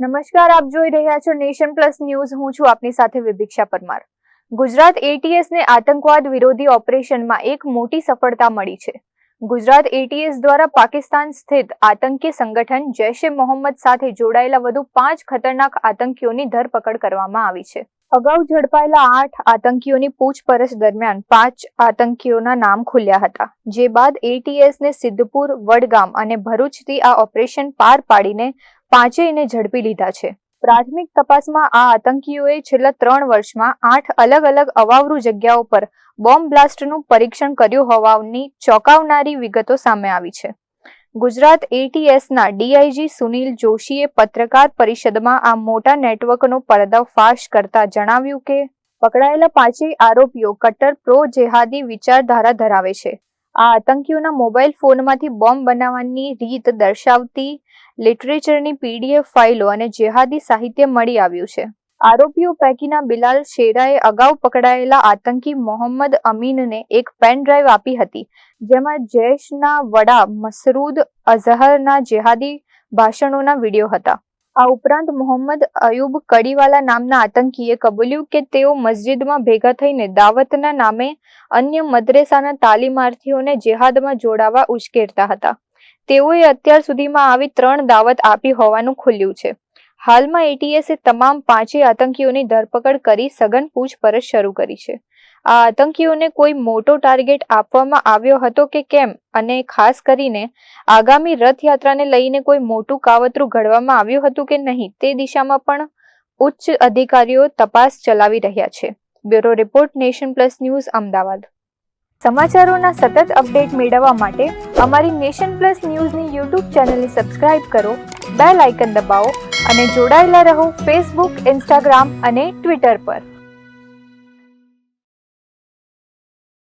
નમસ્કાર, આપ જોઈ રહ્યા છો નેશન પ્લસ ન્યૂઝ. હું છું આપની સાથે વિભિક્ષા પરમાર. ગુજરાત એટીએસને આતંકવાદ વિરોધી ઓપરેશનમાં એક મોટી સફળતા મળી છે. ગુજરાત એટીએસ દ્વારા પાકિસ્તાન સ્થિત આતંકી સંગઠન જૈશ-એ મોહમ્મદ સાથે જોડાયેલા વધુ 5 ખતરનાક આતંકીઓની ધરપકડ કરવામાં આવી છે. અગાઉ ઝડપાયેલા 8 આતંકીઓની પૂછપરછ દરમિયાન 5 આતંકીઓના નામ ખુલ્યા હતા. જે બાદ એટીએસને સિદ્ધપુર, વડગામ અને ભરૂચથી આ ઓપરેશન પાર પાડીને 5ને ઝડપી લીધા છે. પ્રાથમિક તપાસમાં આ આતંકીઓએ છેલ્લા 3 વર્ષમાં 8 અલગ અલગ અવાવરૂ જગ્યાઓ પર બોમ્બ બ્લાસ્ટનું પરીક્ષણ કર્યું હોવાની ચોંકાવનારી વિગતો સામે આવી છે. ગુજરાત એટીએસના ડીઆઈજી સુનિલ જોશીએ પત્રકાર પરિષદમાં આ મોટા નેટવર્કનો પર્દાફાશ કરતા જણાવ્યું કે પકડાયેલા 5 આરોપીઓ કટ્ટર પ્રો જેહાદી વિચારધારા ધરાવે છે. આ આતંકીઓના મોબાઈલ ફોનમાંથી બોમ્બ બનાવવાની રીત દર્શાવતી લિટરેચરની પીડીએફ ફાઇલો અને જેહાદી સાહિત્ય મળી આવ્યું છે. આરોપીઓ પૈકીના બિલાલ શેરાએ અગાઉ પકડાયેલા આતંકી મોહમ્મદ અમીનને એક પેન ડ્રાઈવ આપી હતી, જેમાં જૈશના વડા મસરૂદ અઝહરના જેહાદી ભાષણોના વિડીયો હતા. આ ઉપરાંત મોહમ્મદ અયુબ કડીવાલા નામના આતંકીએ કબૂલ્યું કે તેઓ મસ્જિદમાં ભેગા થઈને દાવતના નામે અન્ય મદ્રેસાના તાલીમાર્થીઓને જેહાદમાં જોડાવા ઉશ્કેરતા હતા. તેઓએ અત્યાર સુધીમાં આવી 3 દાવત આપી હોવાનું ખુલ્યું છે. હાલમાં એટીએસે તમામ 5 આતંકીઓની ધરપકડ કરી સઘન પૂછપરછ શરૂ કરી છે. આ આતંકીઓને કોઈ મોટો ટાર્ગેટ આપવામાં આવ્યો હતો કે કેમ અને ખાસ કરીને આગામી રથયાત્રાને લઈને કોઈ મોટું કાવતરું ઘડવામાં આવ્યું હતું કે નહીં તે દિશામાં પણ ઉચ્ચ અધિકારીઓ તપાસ ચલાવી રહ્યા છે. Bureau report, Nation Plus News, Ahmedabad. સમાચારોના સતત અપડેટ મેળવવા માટે અમારી નેશન પ્લસ ન્યૂઝની યુટ્યુબ ચેનલને સબસ્ક્રાઇબ કરો, બેલ આઇકન દબાવો અને જોડાયેલા રહો ફેસબુક, ઇન્સ્ટાગ્રામ અને ટ્વિટર પર.